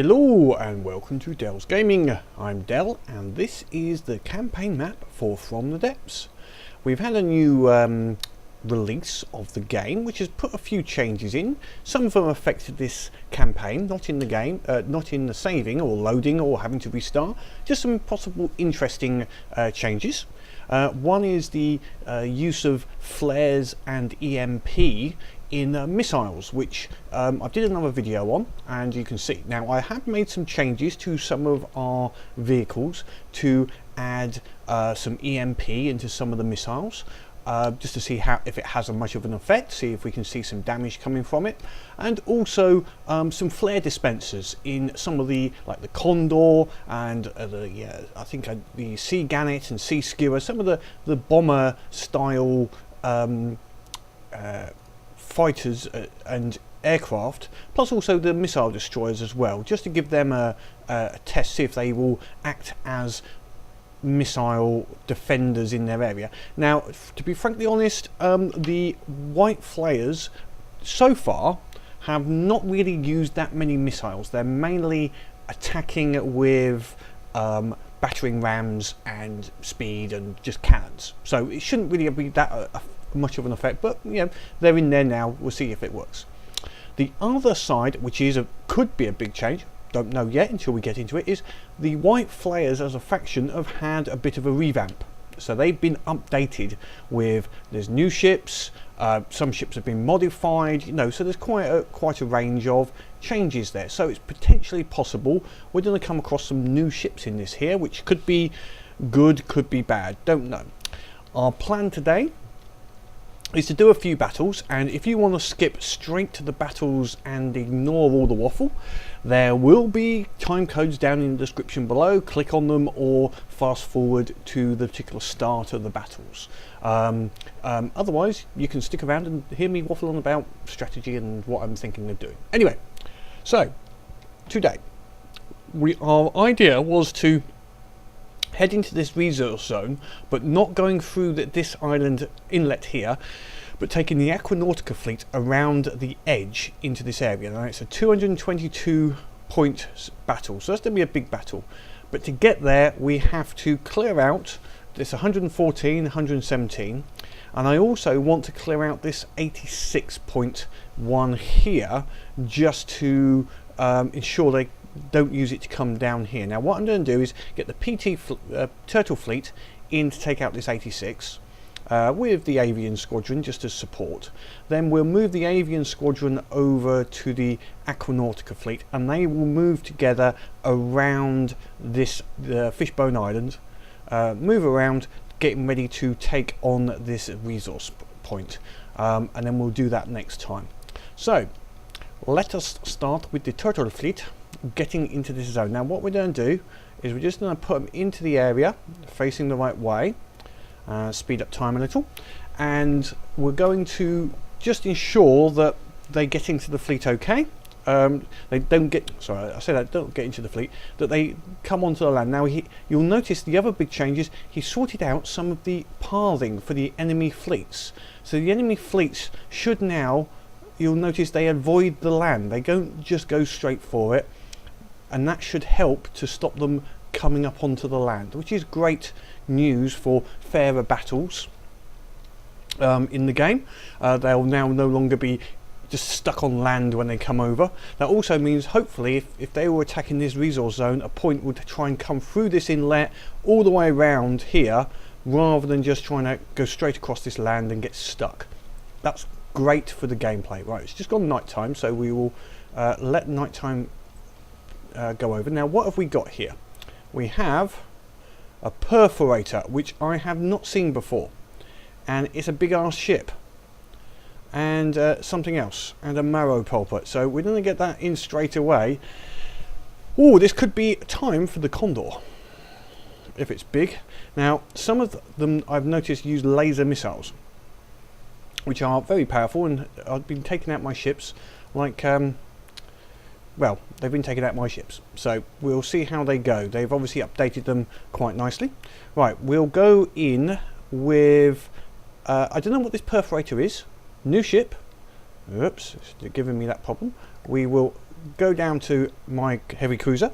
Hello and welcome to Dell's Gaming. I'm Dell and this is the campaign map for From the Depths. We've had a new release of the game which has put a few changes in. Some of them affected this campaign, not in the game, not in the saving or loading or having to restart, just some possible interesting changes. One is the use of flares and EMP in missiles, which I did another video on, and you can see. Now I have made some changes to some of our vehicles to add some EMP into some of the missiles, just to see how if it has much of an effect, see if we can see some damage coming from it, and also some flare dispensers in some of the, like the Condor and I think the Sea Gannet and Sea Skewer, some of the bomber style fighters and aircraft, plus also the missile destroyers as well, just to give them a test, see if they will act as missile defenders in their area. Now, to be frankly honest, the white flayers so far have not really used that many missiles. They're mainly attacking with battering rams and speed and just cannons, so it shouldn't really be that much of an effect, but you know, they're in there now. We'll see if it works. The other side, which is could be a big change, don't know yet until we get into it, is the white flayers as a faction have had a bit of a revamp. So they've been updated with, there's new ships, some ships have been modified, you know, so there's quite a range of changes there. So it's potentially possible we're going to come across some new ships in this here, which could be good, could be bad, don't know. Our plan today is to do a few battles, and if you want to skip straight to the battles and ignore all the waffle, there will be time codes down in the description below. Click on them or fast forward to the particular start of the battles. Otherwise you can stick around and hear me waffle on about strategy and what I'm thinking of doing. Anyway, so today our idea was to head into this resource zone, but not going through this island inlet here, but taking the Aquanautica fleet around the edge into this area. Now it's a 222 point battle, so that's going to be a big battle, but to get there we have to clear out this 114, 117, and I also want to clear out this 86.1 here, just to ensure they don't use it to come down here. Now what I'm going to do is get the PT Turtle fleet in to take out this 86 with the Avian Squadron just as support. Then we'll move the Avian Squadron over to the Aquanautica fleet, and they will move together around this Fishbone Island, move around, getting ready to take on this resource point, and then we'll do that next time. So let us start with the Turtle fleet getting into this zone. Now what we're going to do is we're just going to put them into the area facing the right way, speed up time a little, and we're going to just ensure that they get into the fleet okay. They don't get, sorry I say that, don't get into the fleet, that they come onto the land. Now you'll notice the other big change is he sorted out some of the pathing for the enemy fleets. So the enemy fleets should now, you'll notice they avoid the land, they don't just go straight for it, and that should help to stop them coming up onto the land, which is great news for fairer battles in the game. They'll now no longer be just stuck on land when they come over. That also means hopefully if they were attacking this resource zone, a point would try and come through this inlet all the way around here, rather than just trying to go straight across this land and get stuck. That's great for the gameplay. Right, it's just gone night time, so we will let night time go over. Now what have we got here? We have a perforator, which I have not seen before, and it's a big ass ship, and something else, and a marrow pulpit, so we're going to get that in straight away. Oh, this could be time for the Condor if it's big. Now some of them I've noticed use laser missiles, which are very powerful, and I've been taking out my ships like well, they've been taking out my ships, so we'll see how they go. They've obviously updated them quite nicely. Right, we'll go in with I don't know what this perforator is. New ship. Oops, it's giving me that problem. We will go down to my heavy cruiser.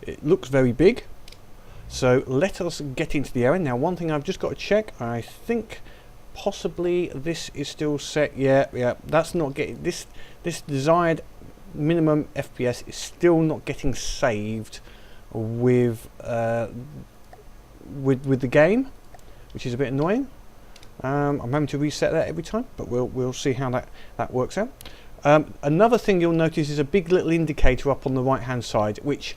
It looks very big, so let us get into the area. Now, one thing I've just got to check, I think possibly this is still set. Yeah, that's not getting this desired minimum FPS is still not getting saved with the game, which is a bit annoying. I'm having to reset that every time, but we'll see how that works out. Another thing you'll notice is a big little indicator up on the right hand side, which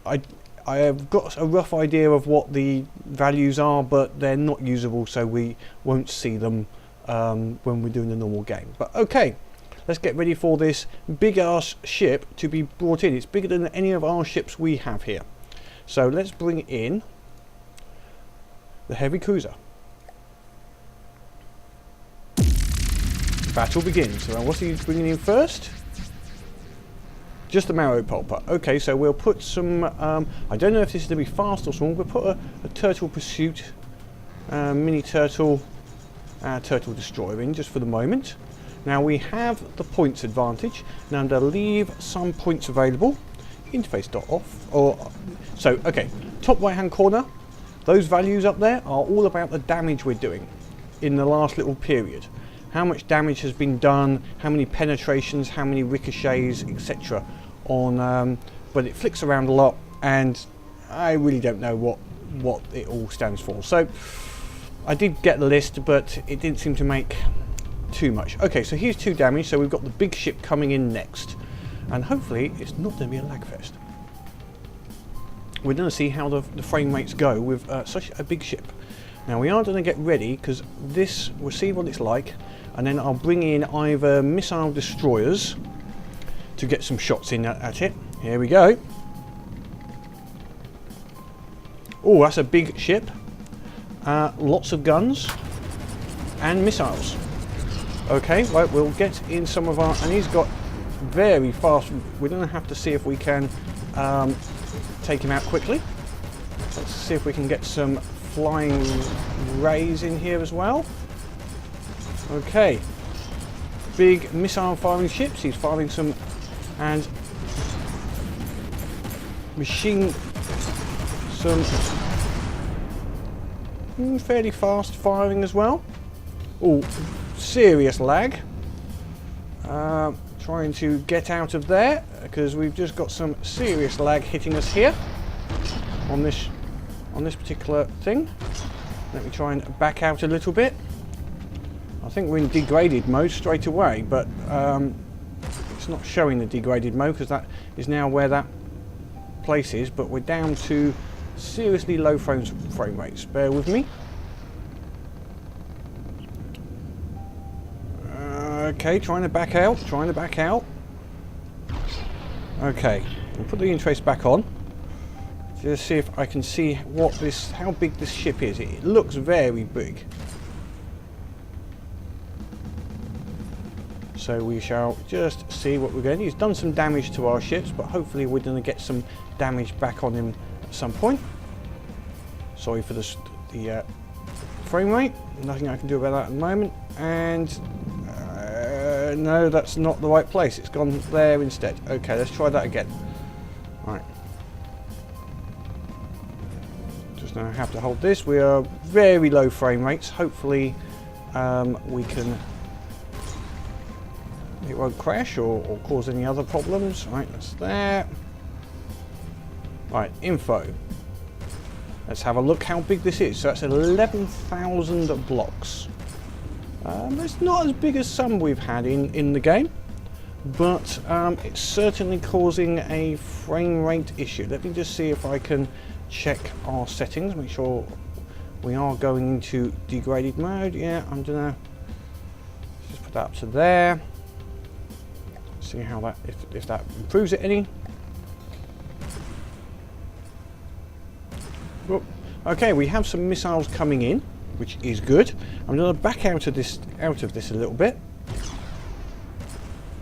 I have got a rough idea of what the values are, but they're not usable, so we won't see them when we're doing the normal game. But okay, let's get ready for this big ass ship to be brought in. It's bigger than any of our ships we have here. So let's bring in the heavy cruiser. Battle begins. So what's he bringing in first? Just the marrow pulper. Okay, so we'll put some, I don't know if this is to be fast or small, we'll put a turtle pursuit, mini turtle, turtle destroyer in just for the moment. Now we have the points advantage. Now I'm going to leave some points available. Interface dot off. So, okay, top right hand corner, those values up there are all about the damage we're doing in the last little period. How much damage has been done, how many penetrations, how many ricochets, etc. on, but it flicks around a lot, and I really don't know what it all stands for. So I did get the list, but it didn't seem to make too much. Okay, so here's 2 damage, so we've got the big ship coming in next, and hopefully it's not going to be a lag fest. We're going to see how the frame rates go with such a big ship. Now we are going to get ready, because this, we'll see what it's like, and then I'll bring in either missile destroyers to get some shots in at it. Here we go. Oh, that's a big ship. Lots of guns and missiles. Okay, right, we'll get in some of our, and he's got very fast. We're going to have to see if we can take him out quickly. Let's see if we can get some flying rays in here as well. Okay, big missile firing ships. He's firing some, and machine some fairly fast firing as well. Oh, serious lag. Trying to get out of there because we've just got some serious lag hitting us here on this particular thing. Let me try and back out a little bit. I think we're in degraded mode straight away, but it's not showing the degraded mode because that is now where that place is, but we're down to seriously low frame rates. Bear with me. Okay, trying to back out. Okay, we'll put the interface back on. Just see if I can see how big this ship is. It looks very big. So we shall just see what we're going to do. He's done some damage to our ships, but hopefully we're going to get some damage back on him at some point. Sorry for the frame rate. Nothing I can do about that at the moment. And no, that's not the right place. It's gone there instead. Okay, let's try that again. All right. Just now have to hold this. We are very low frame rates. Hopefully we can... it won't crash or cause any other problems. Right, that's there. Right, info. Let's have a look how big this is. So that's 11,000 blocks. It's not as big as some we've had in the game, but it's certainly causing a frame rate issue. Let me just see if I can check our settings, make sure we are going into degraded mode. Yeah, I'm gonna just put that up to there. See how that, if that improves it any. Whoop. Okay, we have some missiles coming in, which is good. I'm going to back out of this a little bit.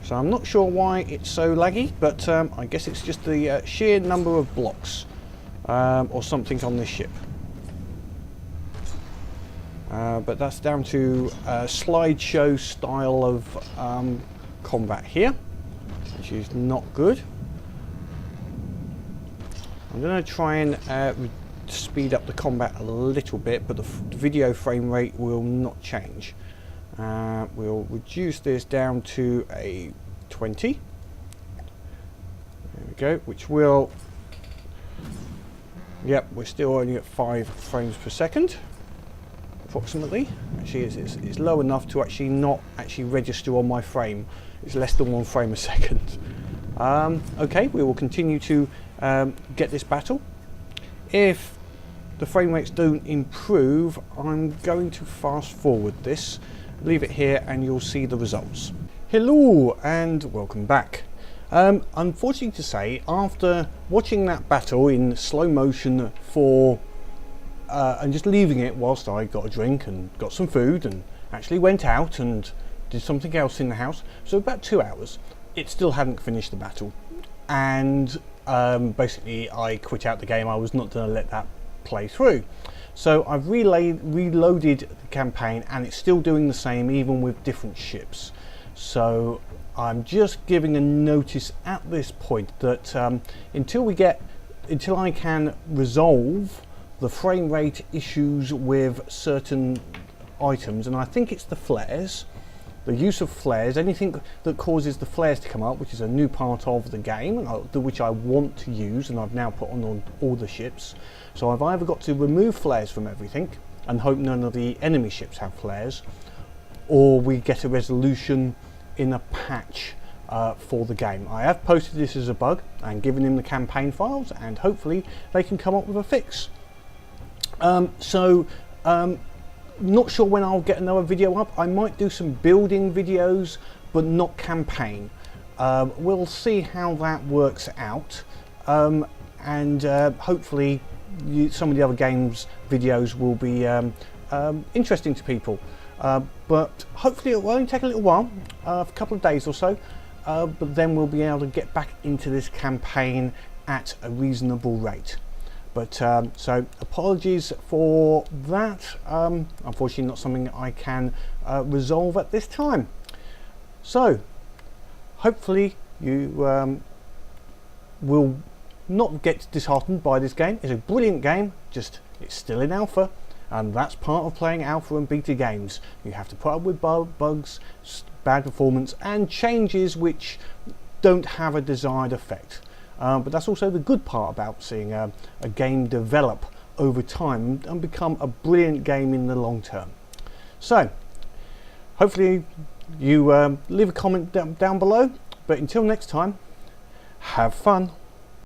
So I'm not sure why it's so laggy, but I guess it's just the sheer number of blocks or something on this ship. But that's down to slideshow style of combat here, which is not good. I'm going to try and speed up the combat a little bit, but the video frame rate will not change. We'll reduce this down to a 20. There we go, which will... Yep, we're still only at 5 frames per second, approximately. Actually, it's low enough to actually not actually register on my frame. It's less than 1 frame a second. Okay, we will continue to get this battle. If the frame rates don't improve, I'm going to fast forward this, leave it here, and you'll see the results. Hello and welcome back. Unfortunately to say, after watching that battle in slow motion for and just leaving it whilst I got a drink and got some food and actually went out and did something else in the house, so about 2 hours, it still hadn't finished the battle, and basically I quit out the game. I was not going to let that play through. So I've reloaded the campaign, and it's still doing the same even with different ships. So I'm just giving a notice at this point that until I can resolve the frame rate issues with certain items, and I think it's the flares, the use of flares, anything that causes the flares to come up, which is a new part of the game, which I want to use, and I've now put on all the ships. So I've either got to remove flares from everything and hope none of the enemy ships have flares, or we get a resolution in a patch for the game. I have posted this as a bug and given them the campaign files, and hopefully they can come up with a fix. Not sure when I'll get another video up. I might do some building videos, but not campaign. We'll see how that works out, and hopefully some of the other games videos will be interesting to people. But hopefully it will only take a little while, a couple of days or so, but then we'll be able to get back into this campaign at a reasonable rate. But so apologies for that. Unfortunately not something I can resolve at this time. So hopefully you will not get disheartened by this game. It's a brilliant game, just it's still in alpha, and that's part of playing alpha and beta games. You have to put up with bugs, bad performance, and changes which don't have a desired effect. But that's also the good part about seeing a game develop over time and become a brilliant game in the long term. So hopefully you leave a comment down below, but until next time, have fun.